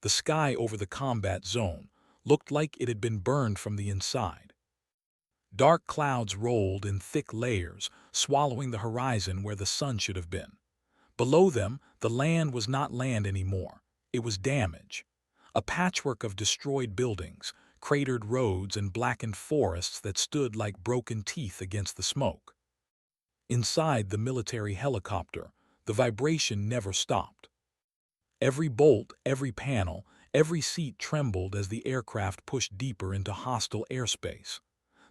the sky over the combat zone, looked like it had been burned from the inside. Dark clouds rolled in thick layers, swallowing the horizon where the sun should have been. Below them, the land was not land anymore. It was damage. A patchwork of destroyed buildings, cratered roads, and blackened forests that stood like broken teeth against the smoke. Inside the military helicopter, the vibration never stopped. Every bolt, every panel, every seat trembled as the aircraft pushed deeper into hostile airspace.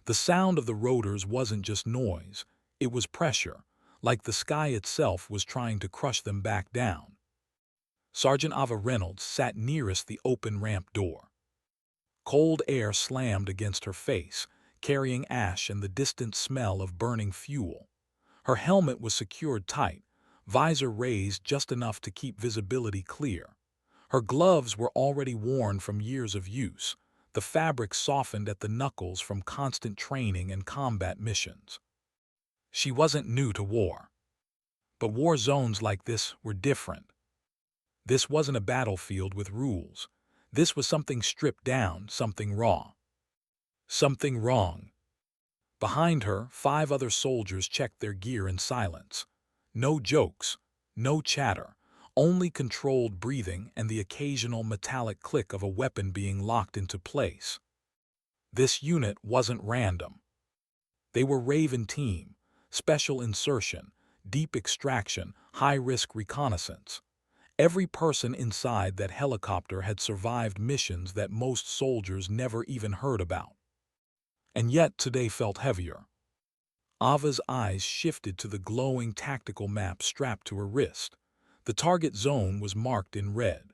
The sound of the rotors wasn't just noise, it was pressure, like the sky itself was trying to crush them back down. Sergeant Ava Reynolds sat nearest the open ramp door. Cold air slammed against her face, carrying ash and the distant smell of burning fuel. Her helmet was secured tight, visor raised just enough to keep visibility clear. Her gloves were already worn from years of use, the fabric softened at the knuckles from constant training and combat missions. She wasn't new to war. But war zones like this were different. This wasn't a battlefield with rules. This was something stripped down, something raw. Something wrong. Behind her, 5 other soldiers checked their gear in silence. No jokes, no chatter, only controlled breathing and the occasional metallic click of a weapon being locked into place. This unit wasn't random. They were Raven Team, special insertion, deep extraction, high-risk reconnaissance. Every person inside that helicopter had survived missions that most soldiers never even heard about. And yet today felt heavier. Ava's eyes shifted to the glowing tactical map strapped to her wrist. The target zone was marked in red.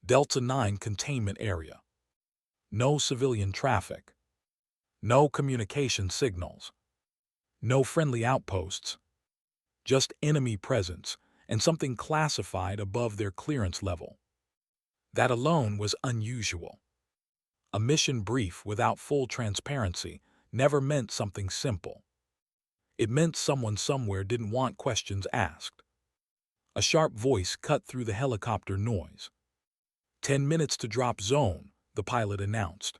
Delta 9 containment area. No civilian traffic. No communication signals. No friendly outposts. Just enemy presence and something classified above their clearance level. That alone was unusual. A mission brief without full transparency never meant something simple. It meant someone somewhere didn't want questions asked. A sharp voice cut through the helicopter noise. 10 minutes to drop zone, the pilot announced.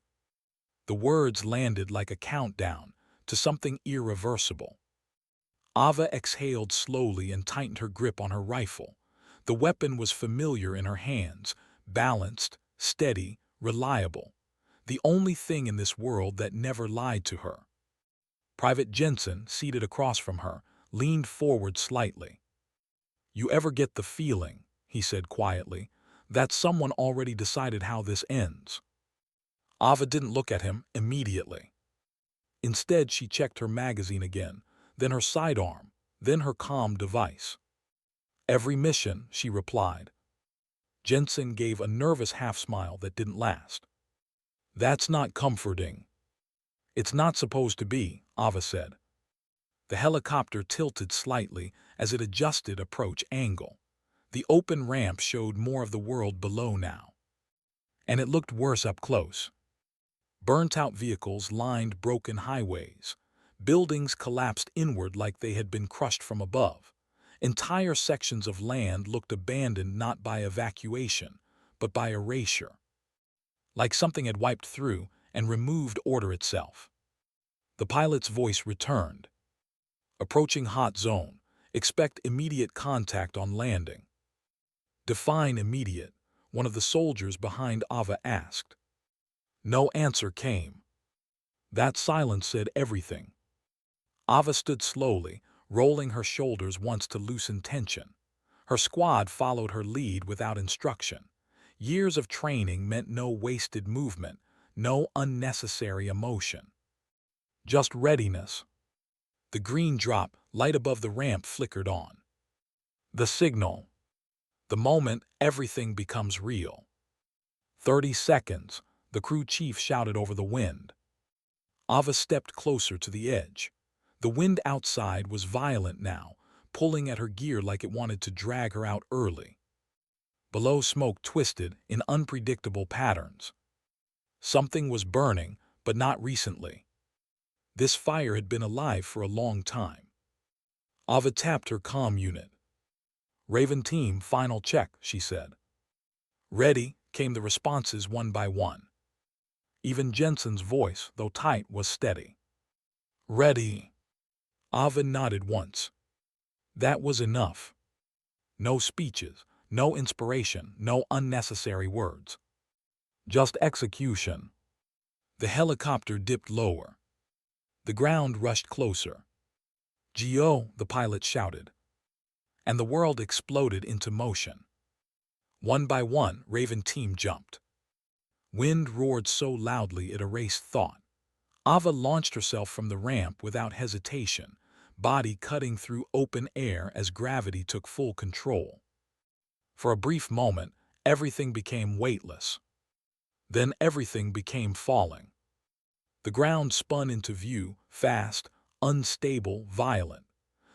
The words landed like a countdown to something irreversible. Ava exhaled slowly and tightened her grip on her rifle. The weapon was familiar in her hands, balanced, steady, reliable. The only thing in this world that never lied to her. Private Jensen, seated across from her, leaned forward slightly. "You ever get the feeling," he said quietly, "that someone already decided how this ends?" Ava didn't look at him immediately. Instead, she checked her magazine again, then her sidearm, then her comm device. "Every mission," she replied. Jensen gave a nervous half-smile that didn't last. "That's not comforting." "It's not supposed to be," Ava said. The helicopter tilted slightly as it adjusted approach angle. The open ramp showed more of the world below now. And it looked worse up close. Burnt-out vehicles lined broken highways. Buildings collapsed inward like they had been crushed from above. Entire sections of land looked abandoned not by evacuation, but by erasure. Like something had wiped through and removed order itself. The pilot's voice returned. "Approaching hot zone. Expect immediate contact on landing." "Define immediate," one of the soldiers behind Ava asked. No answer came. That silence said everything. Ava stood slowly, rolling her shoulders once to loosen tension. Her squad followed her lead without instruction. Years of training meant no wasted movement, no unnecessary emotion. Just readiness. The green drop, light above the ramp, flickered on. The signal. The moment everything becomes real. 30 seconds, the crew chief shouted over the wind. Ava stepped closer to the edge. The wind outside was violent now, pulling at her gear like it wanted to drag her out early. Below, smoke twisted in unpredictable patterns. Something was burning, but not recently. This fire had been alive for a long time. Ava tapped her comm unit. "Raven Team, final check," she said. "Ready," came the responses one by one. Even Jensen's voice, though tight, was steady. "Ready." Ava nodded once. That was enough. No speeches, no inspiration, no unnecessary words. Just execution. The helicopter dipped lower. The ground rushed closer. "Geo," the pilot shouted. And the world exploded into motion. One by one, Raven Team jumped. Wind roared so loudly it erased thought. Ava launched herself from the ramp without hesitation, body cutting through open air as gravity took full control. For a brief moment, everything became weightless. Then everything became falling. The ground spun into view, fast, unstable, violent.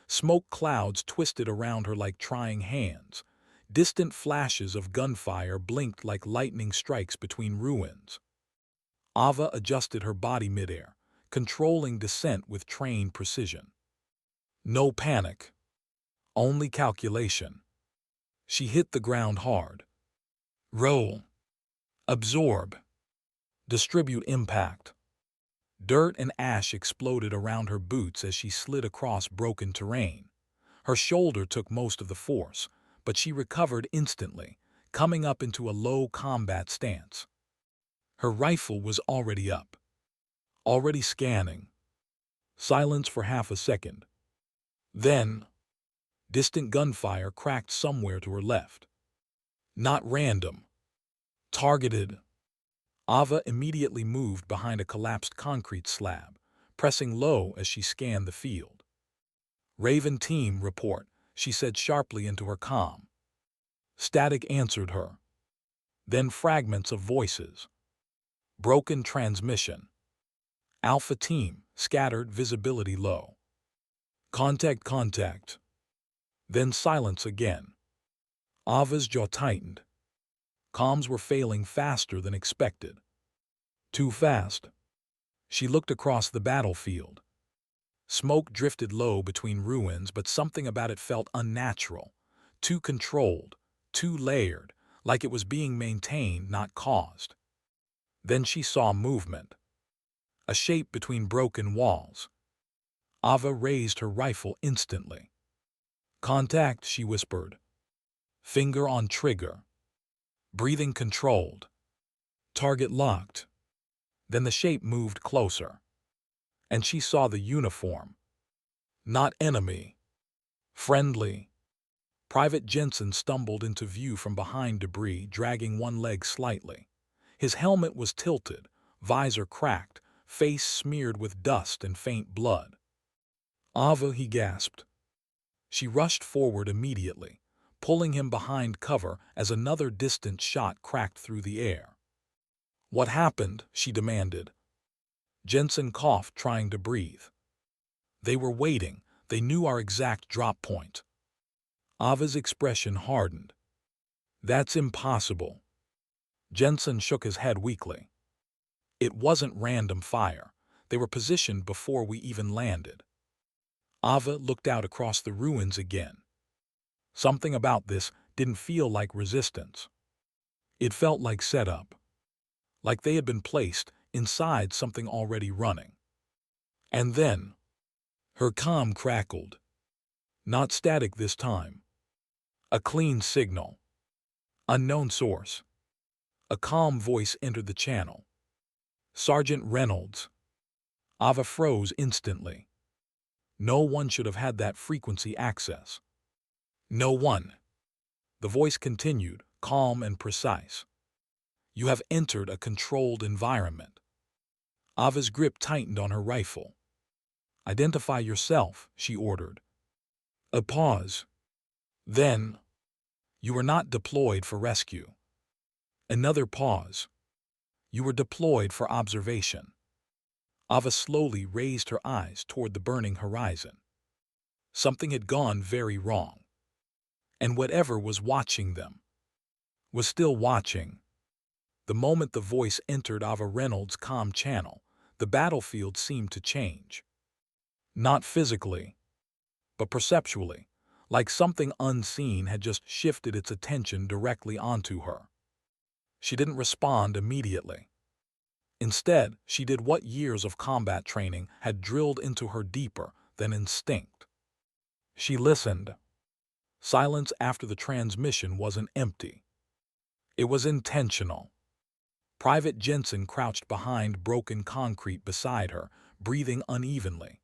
Smoke clouds twisted around her like trying hands. Distant flashes of gunfire blinked like lightning strikes between ruins. Ava adjusted her body midair, controlling descent with trained precision. No panic, only calculation. She hit the ground hard. Roll. Absorb. Distribute impact. Dirt and ash exploded around her boots as she slid across broken terrain. Her shoulder took most of the force, but she recovered instantly, coming up into a low combat stance. Her rifle was already up, already scanning. Silence for half a second. Then, distant gunfire cracked somewhere to her left. Not random. Targeted. Ava immediately moved behind a collapsed concrete slab, pressing low as she scanned the field. "Raven Team, report," she said sharply into her comm. Static answered her. Then fragments of voices. Broken transmission. "Alpha Team, scattered, visibility low. Contact. Then silence again. Ava's jaw tightened. Comms were failing faster than expected. Too fast. She looked across the battlefield. Smoke drifted low between ruins, but something about it felt unnatural. Too controlled, too layered, like it was being maintained, not caused. Then she saw movement. A shape between broken walls. Ava raised her rifle instantly. "Contact," she whispered. Finger on trigger. Breathing controlled. Target locked. Then the shape moved closer. And she saw the uniform. Not enemy. Friendly. Private Jensen stumbled into view from behind debris, dragging one leg slightly. His helmet was tilted, visor cracked, face smeared with dust and faint blood. "Ava," he gasped. She rushed forward immediately, pulling him behind cover as another distant shot cracked through the air. "What happened?" she demanded. Jensen coughed, trying to breathe. "They were waiting. They knew our exact drop point." Ava's expression hardened. "That's impossible." Jensen shook his head weakly. "It wasn't random fire. They were positioned before we even landed." Ava looked out across the ruins again. Something about this didn't feel like resistance. It felt like setup. Like they had been placed inside something already running. And then, her comm crackled. Not static this time. A clean signal. Unknown source. A calm voice entered the channel. "Sergeant Reynolds." Ava froze instantly. No one should have had that frequency access. No one. The voice continued, calm and precise. "You have entered a controlled environment." Ava's grip tightened on her rifle. "Identify yourself," she ordered. A pause. Then, "You were not deployed for rescue." Another pause. "You were deployed for observation." Ava slowly raised her eyes toward the burning horizon. Something had gone very wrong. And whatever was watching them was still watching. The moment the voice entered Ava Reynolds' comm channel, the battlefield seemed to change. Not physically, but perceptually, like something unseen had just shifted its attention directly onto her. She didn't respond immediately. Instead, she did what years of combat training had drilled into her deeper than instinct. She listened. Silence after the transmission wasn't empty. It was intentional. Private Jensen crouched behind broken concrete beside her, breathing unevenly.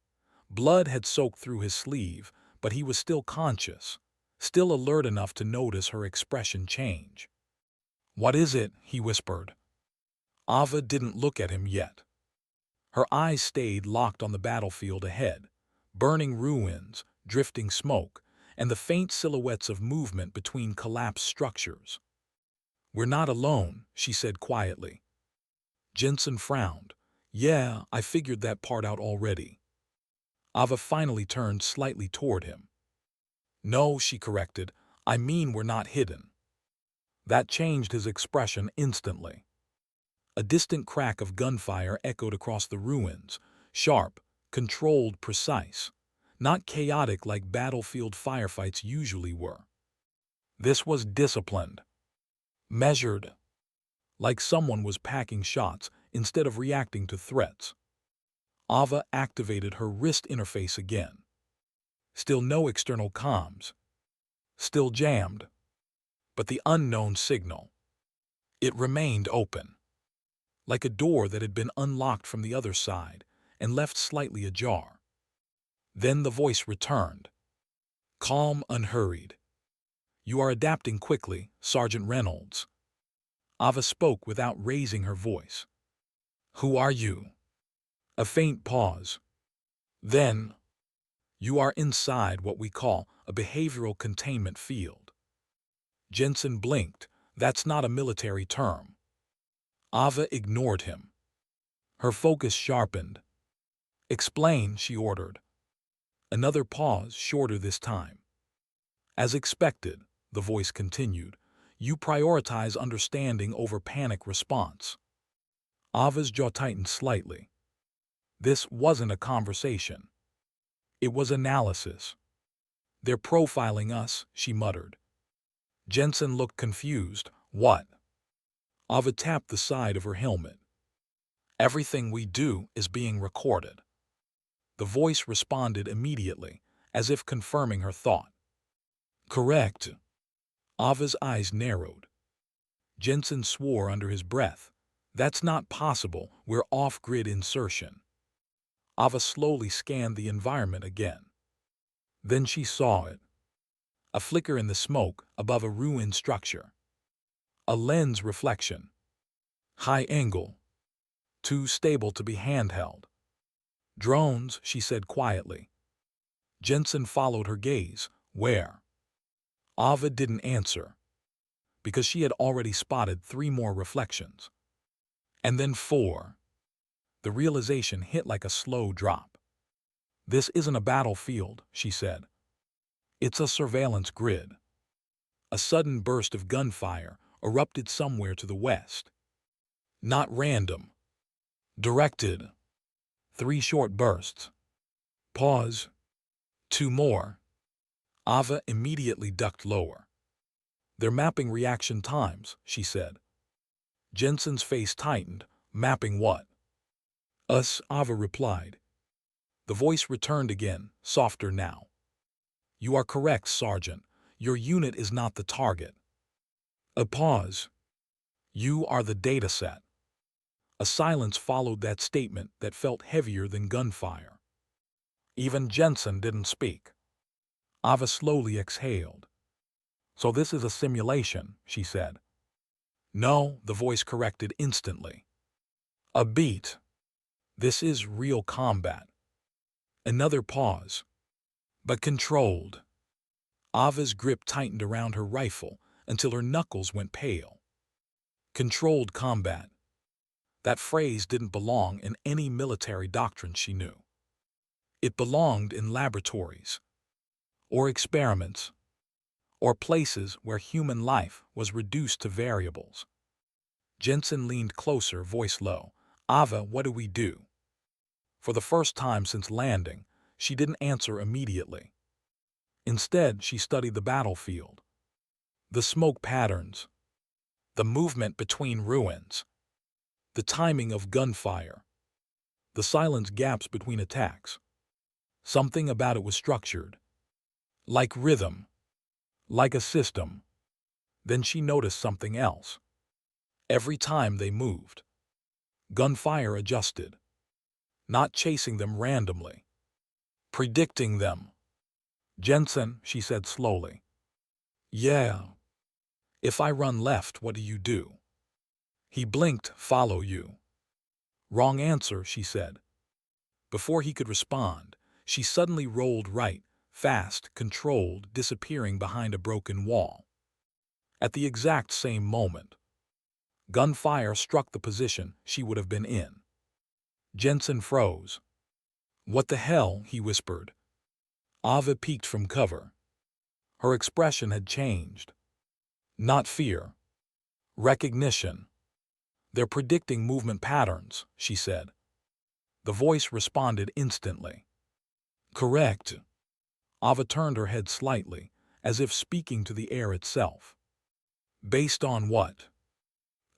Blood had soaked through his sleeve, but he was still conscious, still alert enough to notice her expression change. "What is it?" he whispered. Ava didn't look at him yet. Her eyes stayed locked on the battlefield ahead, burning ruins, drifting smoke, and the faint silhouettes of movement between collapsed structures. "We're not alone," she said quietly. Jensen frowned. "Yeah, I figured that part out already." Ava finally turned slightly toward him. "No," she corrected, "I mean we're not hidden." That changed his expression instantly. A distant crack of gunfire echoed across the ruins, sharp, controlled, precise, not chaotic like battlefield firefights usually were. This was disciplined, measured, like someone was packing shots instead of reacting to threats. Ava activated her wrist interface again. Still no external comms. Still jammed. But the unknown signal. It remained open, like a door that had been unlocked from the other side and left slightly ajar. Then the voice returned. Calm, unhurried. "You are adapting quickly, Sergeant Reynolds." Ava spoke without raising her voice. "Who are you?" A faint pause. Then, "You are inside what we call a behavioral containment field." Jensen blinked. "That's not a military term." Ava ignored him. Her focus sharpened. "Explain," she ordered. Another pause, shorter this time. "As expected," the voice continued, "you prioritize understanding over panic response." Ava's jaw tightened slightly. This wasn't a conversation. It was analysis. "They're profiling us," she muttered. Jensen looked confused. "What?" Ava tapped the side of her helmet. "Everything we do is being recorded." The voice responded immediately, as if confirming her thought. "Correct." Ava's eyes narrowed. Jensen swore under his breath. "That's not possible. We're off-grid insertion." Ava slowly scanned the environment again. Then she saw it. A flicker in the smoke above a ruined structure. A lens reflection. High angle. Too stable to be handheld. "Drones," she said quietly. Jensen followed her gaze. "Where?" Ava didn't answer, because she had already spotted 3 more reflections. And then 4. The realization hit like a slow drop. "This isn't a battlefield," she said. "It's a surveillance grid." A sudden burst of gunfire erupted somewhere to the west. Not random. Directed. 3 short bursts. Pause. 2 more. Ava immediately ducked lower. "They're mapping reaction times," she said. Jensen's face tightened. "Mapping what?" "Us," Ava replied. The voice returned again, softer now. "You are correct, Sergeant. Your unit is not the target." A pause. "You are the dataset." A silence followed that statement that felt heavier than gunfire. Even Jensen didn't speak. Ava slowly exhaled. "So this is a simulation," she said. "No," the voice corrected instantly. "A beat. This is real combat." Another pause. "But controlled." Ava's grip tightened around her rifle until her knuckles went pale. Controlled combat. That phrase didn't belong in any military doctrine she knew. It belonged in laboratories, or experiments, or places where human life was reduced to variables. Jensen leaned closer, voice low. "Ava, what do we do?" For the first time since landing, she didn't answer immediately. Instead, she studied the battlefield. The smoke patterns. The movement between ruins, the timing of gunfire, the silence gaps between attacks. Something about it was structured, like rhythm, like a system. Then she noticed something else. Every time they moved, gunfire adjusted, not chasing them randomly, predicting them. "Jensen," she said slowly. "Yeah. If I run left, what do you do?" He blinked. "Follow you." "Wrong answer," she said. Before he could respond, she suddenly rolled right, fast, controlled, disappearing behind a broken wall. At the exact same moment, gunfire struck the position she would have been in. Jensen froze. "What the hell?" he whispered. Ava peeked from cover. Her expression had changed. Not fear. Recognition. "They're predicting movement patterns," she said. The voice responded instantly. "Correct." Ava turned her head slightly, as if speaking to the air itself. "Based on what?"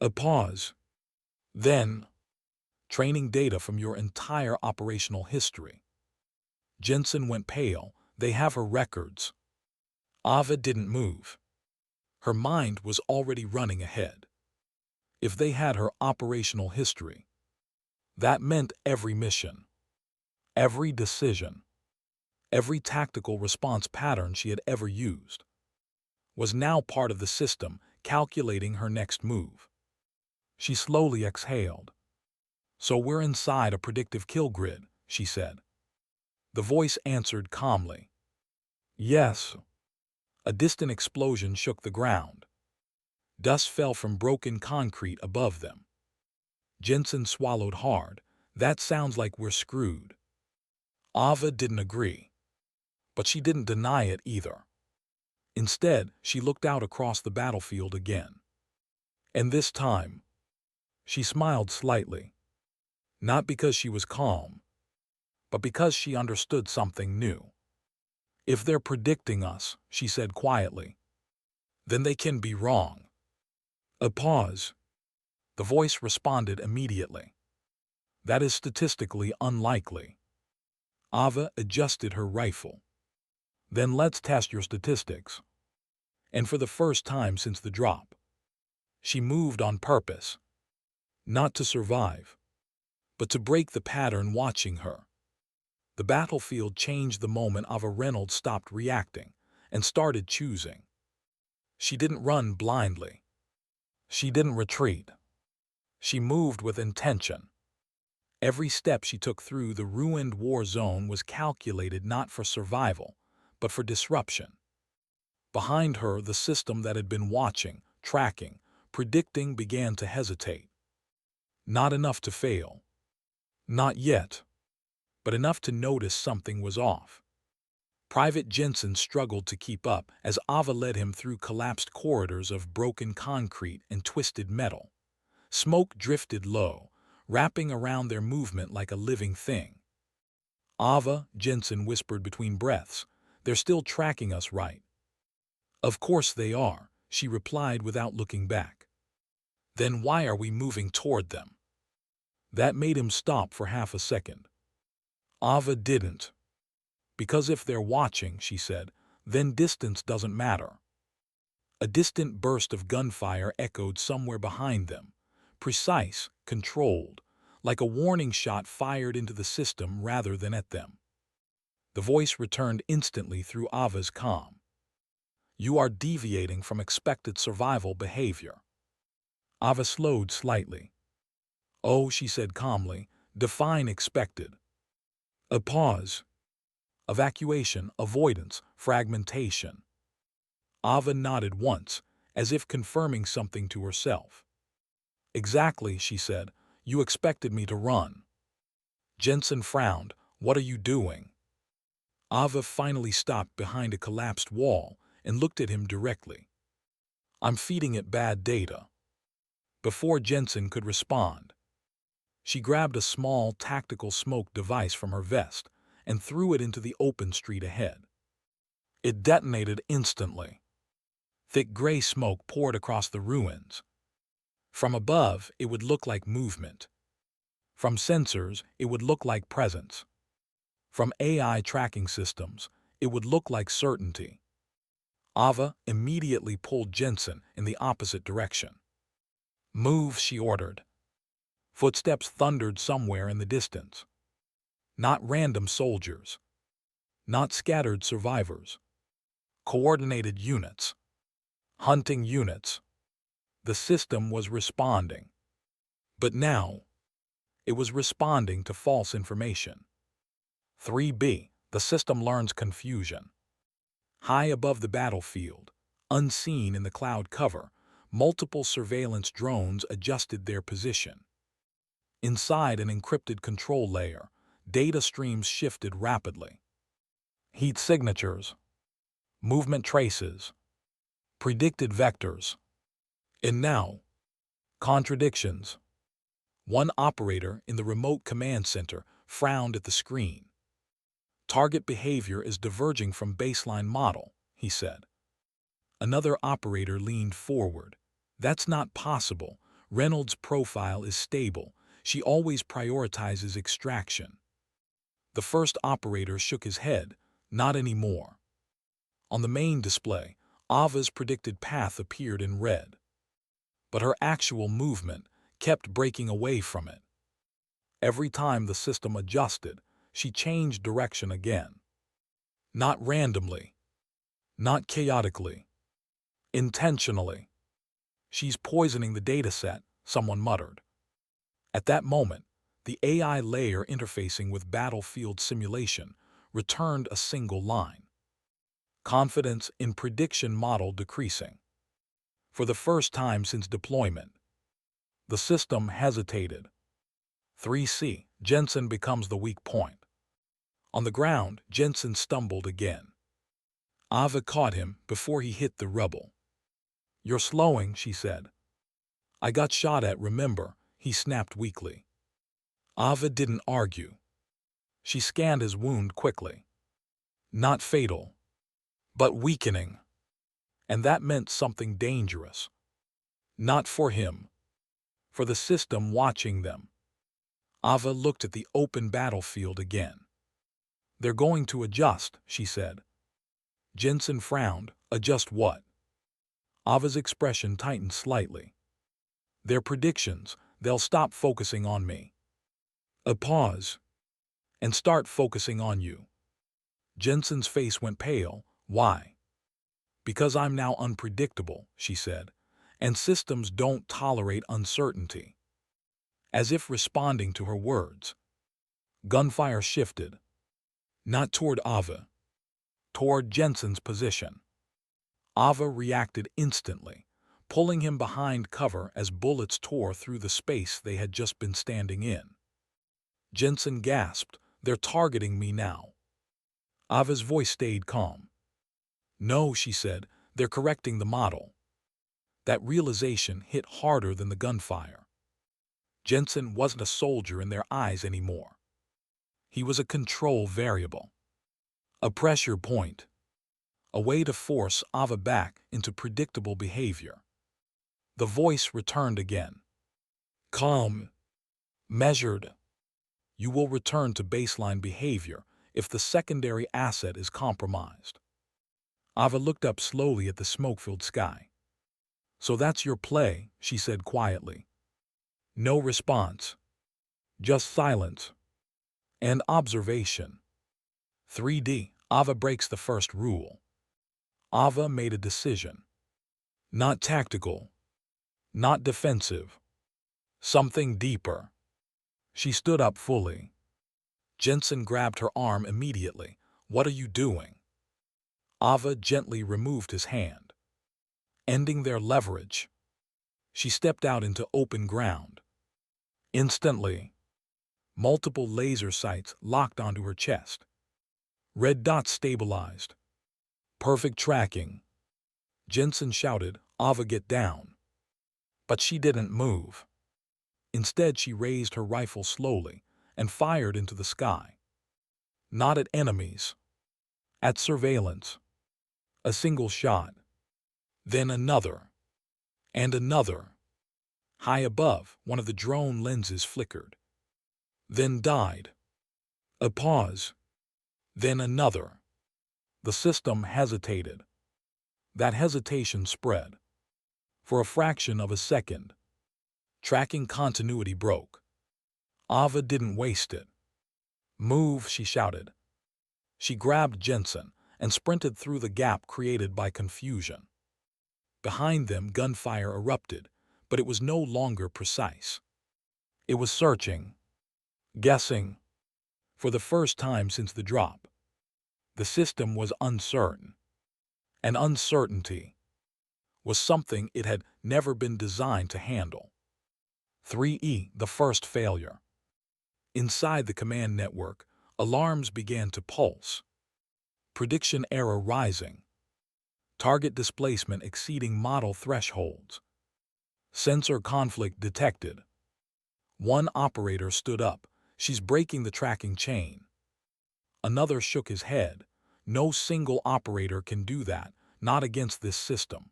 A pause. "Then, training data from your entire operational history." Jensen went pale. "They have her records." Ava didn't move. Her mind was already running ahead. If they had her operational history, that meant every mission, every decision, every tactical response pattern she had ever used was now part of the system calculating her next move. She slowly exhaled. "So we're inside a predictive kill grid," she said. The voice answered calmly. "Yes." A distant explosion shook the ground. Dust fell from broken concrete above them. Jensen swallowed hard. "That sounds like we're screwed." Ava didn't agree, but she didn't deny it either. Instead, she looked out across the battlefield again. And this time, she smiled slightly. Not because she was calm, but because she understood something new. "If they're predicting us," she said quietly, "then they can be wrong." A pause. The voice responded immediately. "That is statistically unlikely." Ava adjusted her rifle. "Then let's test your statistics." And for the first time since the drop, she moved on purpose. Not to survive, but to break the pattern watching her. The battlefield changed the moment Ava Reynolds stopped reacting and started choosing. She didn't run blindly. She didn't retreat. She moved with intention. Every step she took through the ruined war zone was calculated not for survival, but for disruption. Behind her, the system that had been watching, tracking, predicting began to hesitate. Not enough to fail. Not yet. But enough to notice something was off. Private Jensen struggled to keep up as Ava led him through collapsed corridors of broken concrete and twisted metal. Smoke drifted low, wrapping around their movement like a living thing. "Ava," Jensen whispered between breaths, "they're still tracking us, right?" "Of course they are," she replied without looking back. "Then why are we moving toward them?" That made him stop for half a second. Ava didn't. "Because if they're watching," she said, "then distance doesn't matter." A distant burst of gunfire echoed somewhere behind them, precise, controlled, like a warning shot fired into the system rather than at them. The voice returned instantly through Ava's calm. "You are deviating from expected survival behavior." Ava slowed slightly. "Oh," she said calmly, "define expected." A pause. Evacuation, avoidance, fragmentation. Ava nodded once, as if confirming something to herself. "Exactly," she said. "You expected me to run." Jensen frowned. "What are you doing?" Ava finally stopped behind a collapsed wall and looked at him directly. "I'm feeding it bad data." Before Jensen could respond, she grabbed a small tactical smoke device from her vest and threw it into the open street ahead. It detonated instantly. Thick gray smoke poured across the ruins, From above, it would look like movement. From sensors, it would look like presence. From AI tracking systems, it would look like certainty. Ava immediately pulled Jensen in the opposite direction. "Move," she ordered. Footsteps thundered somewhere in the distance. Not random soldiers. Not scattered survivors. Coordinated units. Hunting units. The system was responding. But now, it was responding to false information. 3B, the system learns confusion. High above the battlefield, unseen in the cloud cover, multiple surveillance drones adjusted their position. Inside an encrypted control layer, data streams shifted rapidly. Heat signatures, movement traces, predicted vectors. And now, contradictions. One operator in the remote command center frowned at the screen. "Target behavior is diverging from baseline model," he said. Another operator leaned forward. "That's not possible. Reynolds' profile is stable. She always prioritizes extraction." The first operator shook his head. "Not anymore." On the main display, Ava's predicted path appeared in red. But her actual movement kept breaking away from it. Every time the system adjusted, she changed direction again. Not randomly. Not chaotically. Intentionally. "She's poisoning the dataset," someone muttered. At that moment, the AI layer interfacing with battlefield simulation returned a single line. Confidence in prediction model decreasing. For the first time since deployment, the system hesitated. 3C, Jensen becomes the weak point. On the ground, Jensen stumbled again. Ava caught him before he hit the rubble. "You're slowing," she said. "I got shot at, remember," he snapped weakly. Ava didn't argue. She scanned his wound quickly. Not fatal, but weakening. And that meant something dangerous. Not for him. For the system watching them. Ava looked at the open battlefield again. "They're going to adjust," she said. Jensen frowned. "Adjust what?" Ava's expression tightened slightly. "Their predictions. They'll stop focusing on me." A pause. "And start focusing on you." Jensen's face went pale. "Why?" "Because I'm now unpredictable," she said, "and systems don't tolerate uncertainty." As if responding to her words, gunfire shifted. Not toward Ava. Toward Jensen's position. Ava reacted instantly, pulling him behind cover as bullets tore through the space they had just been standing in. Jensen gasped, "They're targeting me now." Ava's voice stayed calm. "No," she said, "they're correcting the model." That realization hit harder than the gunfire. Jensen wasn't a soldier in their eyes anymore. He was a control variable. A pressure point. A way to force Ava back into predictable behavior. The voice returned again. Calm. Measured. "You will return to baseline behavior if the secondary asset is compromised." Ava looked up slowly at the smoke-filled sky. "So that's your play," she said quietly. No response. Just silence. And observation. 3D. Ava breaks the first rule. Ava made a decision. Not tactical. Not defensive. Something deeper. She stood up fully. Jensen grabbed her arm immediately. "What are you doing?" Ava gently removed his hand. Ending their leverage. She stepped out into open ground. Instantly, multiple laser sights locked onto her chest. Red dots stabilized. Perfect tracking. Jensen shouted, "Ava, get down." But she didn't move. Instead, she raised her rifle slowly and fired into the sky. Not at enemies. At surveillance. A single shot. Then another. And another. High above, one of the drone lenses flickered, then died. A pause, then another. The system hesitated. That hesitation spread. For a fraction of a second, tracking continuity broke. Ava didn't waste it. "Move," she shouted. She grabbed Jensen and sprinted through the gap created by confusion. Behind them, gunfire erupted, but it was no longer precise. It was searching, guessing. For the first time since the drop, the system was uncertain. And uncertainty was something it had never been designed to handle. 3E, the first failure. Inside the command network, alarms began to pulse. Prediction error rising. Target displacement exceeding model thresholds. Sensor conflict detected. One operator stood up. "She's breaking the tracking chain." Another shook his head. "No single operator can do that, not against this system."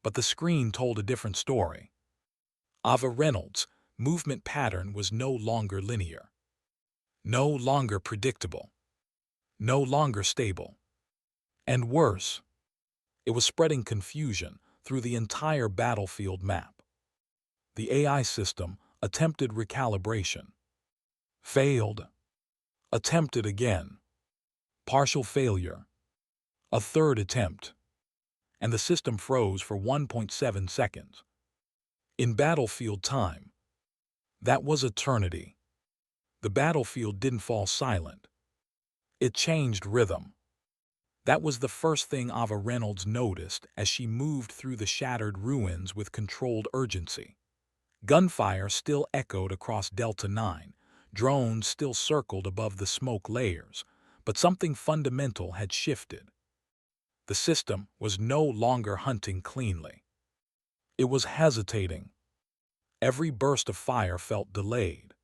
But the screen told a different story. Ava Reynolds' movement pattern was no longer linear, no longer predictable, no longer stable. And worse, it was spreading confusion through the entire battlefield map. The AI system attempted recalibration. Failed. Attempted again. Partial failure. A third attempt. And the system froze for 1.7 seconds. In battlefield time, that was eternity. The battlefield didn't fall silent. It changed rhythm. That was the first thing Ava Reynolds noticed as she moved through the shattered ruins with controlled urgency. Gunfire still echoed across Delta 9, drones still circled above the smoke layers, but something fundamental had shifted. The system was no longer hunting cleanly. It was hesitating. Every burst of fire felt delayed.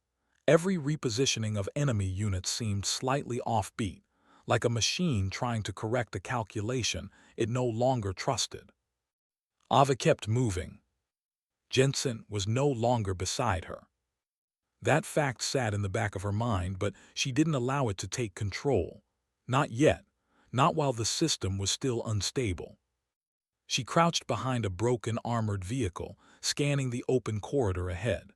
Every repositioning of enemy units seemed slightly offbeat, like a machine trying to correct a calculation it no longer trusted. Ava kept moving. Jensen was no longer beside her. That fact sat in the back of her mind, but she didn't allow it to take control. Not yet, not while the system was still unstable. She crouched behind a broken armored vehicle, scanning the open corridor ahead.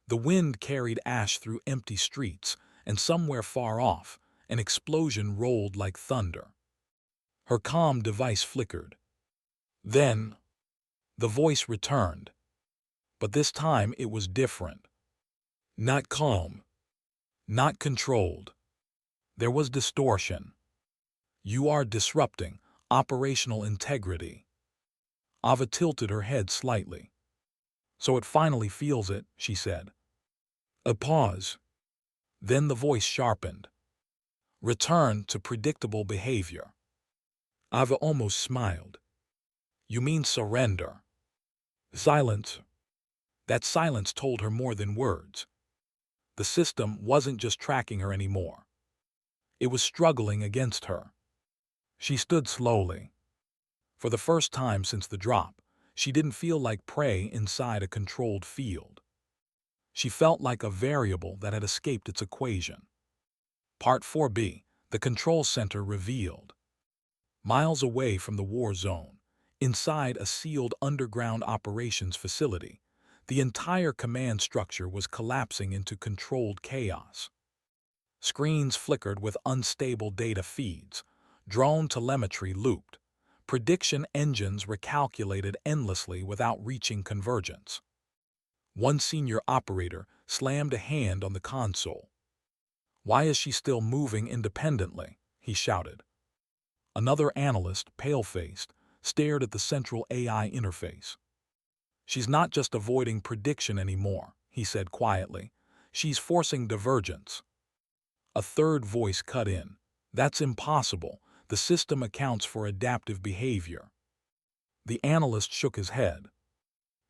The wind carried ash through empty streets, and somewhere far off, an explosion rolled like thunder. Her comm device flickered. Then, the voice returned. But this time it was different. Not calm. Not controlled. There was distortion. "You are disrupting operational integrity." Ava tilted her head slightly. "So it finally feels it," she said. A pause. Then the voice sharpened. "Return to predictable behavior." Ava almost smiled. "You mean surrender?" Silence. That silence told her more than words. The system wasn't just tracking her anymore. It was struggling against her. She stood slowly. For the first time since the drop, she didn't feel like prey inside a controlled field. She felt like a variable that had escaped its equation. Part 4B, the control center revealed. Miles away from the war zone, inside a sealed underground operations facility, the entire command structure was collapsing into controlled chaos. Screens flickered with unstable data feeds, drone telemetry looped, prediction engines recalculated endlessly without reaching convergence. One senior operator slammed a hand on the console. "Why is she still moving independently?" he shouted. Another analyst, pale-faced, stared at the central AI interface. "She's not just avoiding prediction anymore," he said quietly. "She's forcing divergence." A third voice cut in. "That's impossible. The system accounts for adaptive behavior." The analyst shook his head.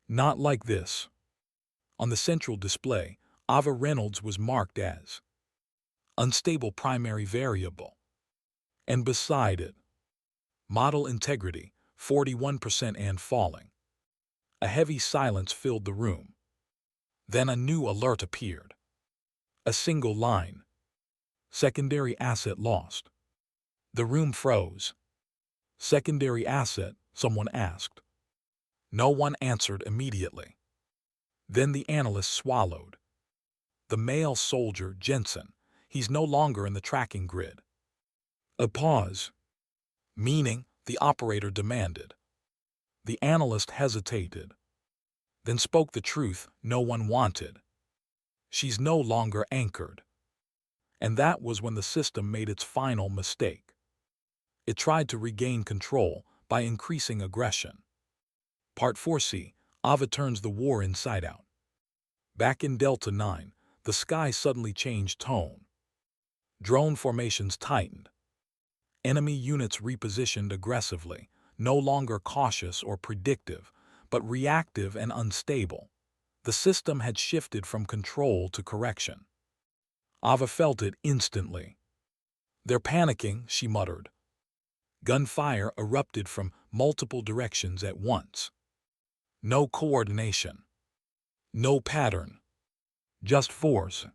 "Not like this." On the central display, Ava Reynolds was marked as unstable primary variable. And beside it, model integrity, 41% and falling. A heavy silence filled the room. Then a new alert appeared. A single line. Secondary asset lost. The room froze. Secondary asset, someone asked. No one answered immediately. Then the analyst swallowed. The male soldier, Jensen, he's no longer in the tracking grid. A pause. Meaning, the operator demanded. The analyst hesitated. Then spoke the truth no one wanted. She's no longer anchored. And that was when the system made its final mistake. It tried to regain control by increasing aggression. Part 4C, Ava turns the war inside out. Back in Delta 9, the sky suddenly changed tone. Drone formations tightened. Enemy units repositioned aggressively, no longer cautious or predictive, but reactive and unstable. The system had shifted from control to correction. Ava felt it instantly. They're panicking, she muttered. Gunfire erupted from multiple directions at once. No coordination. No pattern. Just force.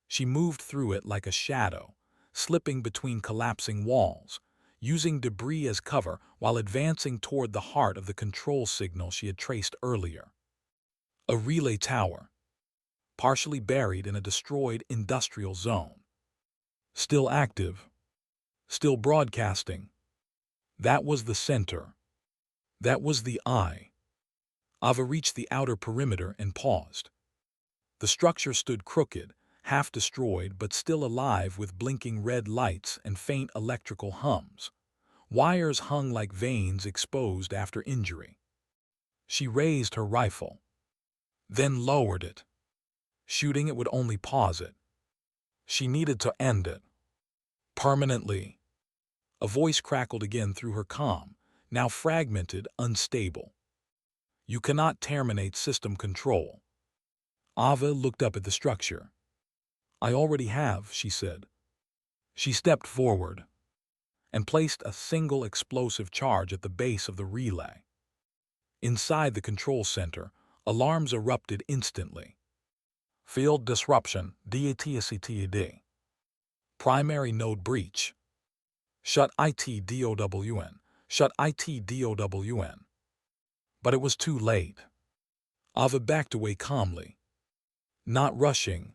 She moved through it like a shadow, slipping between collapsing walls, using debris as cover while advancing toward the heart of the control signal she had traced earlier. A relay tower, partially buried in a destroyed industrial zone. Still active. Still broadcasting. That was the center. That was the eye. Ava reached the outer perimeter and paused. The structure stood crooked, half destroyed but still alive with blinking red lights and faint electrical hums. Wires hung like veins exposed after injury. She raised her rifle, then lowered it. Shooting it would only pause it. She needed to end it. Permanently. A voice crackled again through her comm, now fragmented, unstable. You cannot terminate system control. Ava looked up at the structure. I already have, she said. She stepped forward and placed a single explosive charge at the base of the relay. Inside the control center, alarms erupted instantly. Field disruption, DATSCTAD. Primary node breach. Shut ITDOWN. Shut ITDOWN. But it was too late. Ava backed away calmly. Not rushing.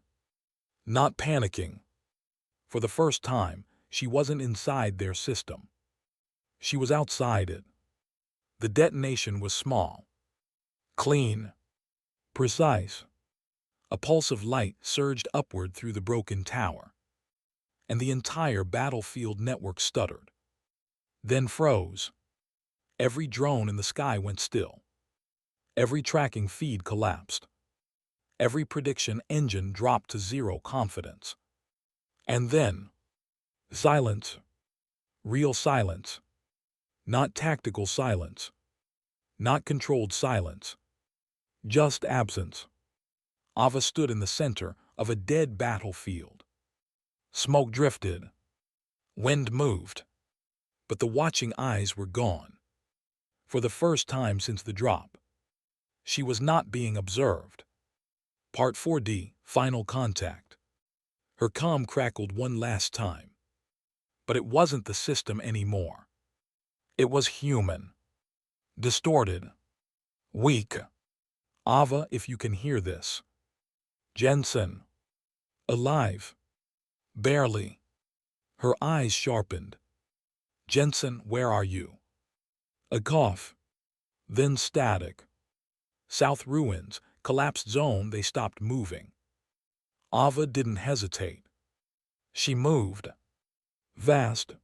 Not panicking. For the first time, she wasn't inside their system. She was outside it. The detonation was small. Clean. Precise. A pulse of light surged upward through the broken tower. And the entire battlefield network stuttered. Then froze. Every drone in the sky went still. Every tracking feed collapsed. Every prediction engine dropped to zero confidence. And then, silence. Real silence. Not tactical silence. Not controlled silence. Just absence. Ava stood in the center of a dead battlefield. Smoke drifted. Wind moved. But the watching eyes were gone. For the first time since the drop, she was not being observed. Part 4D, Final Contact. Her comm crackled one last time. But it wasn't the system anymore. It was human. Distorted. Weak. Ava, if you can hear this. Jensen. Alive. Barely. Her eyes sharpened. Jensen, where are you? A cough. Then static. South ruins, collapsed zone, they stopped moving. Ava didn't hesitate. She moved. Vast.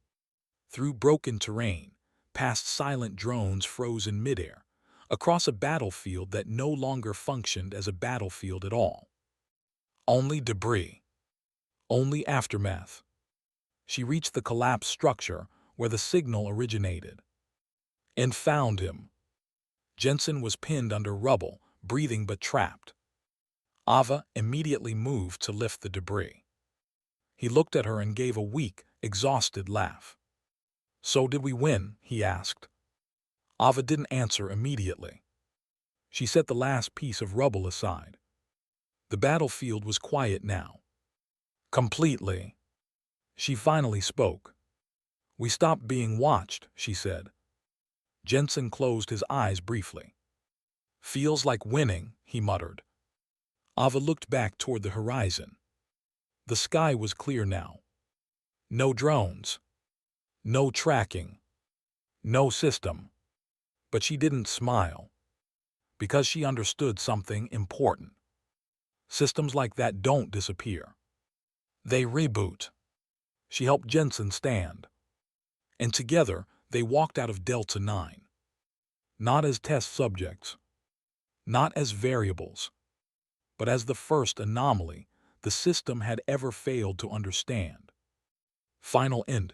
Through broken terrain, past silent drones frozen midair, across a battlefield that no longer functioned as a battlefield at all. Only debris. Only aftermath. She reached the collapsed structure where the signal originated. And found him. Jensen was pinned under rubble, breathing but trapped. Ava immediately moved to lift the debris. He looked at her and gave a weak, exhausted laugh. So did we win? He asked. Ava didn't answer immediately. She set the last piece of rubble aside. The battlefield was quiet now. Completely. She finally spoke. "We stopped being watched," she said. Jensen closed his eyes briefly. "Feels like winning," he muttered. Ava looked back toward the horizon. The sky was clear now. No drones. No tracking. No system. But she didn't smile. Because she understood something important. Systems like that don't disappear. They reboot. She helped Jensen stand. And together, they walked out of Delta 9. Not as test subjects. Not as variables. But as the first anomaly the system had ever failed to understand. Final end.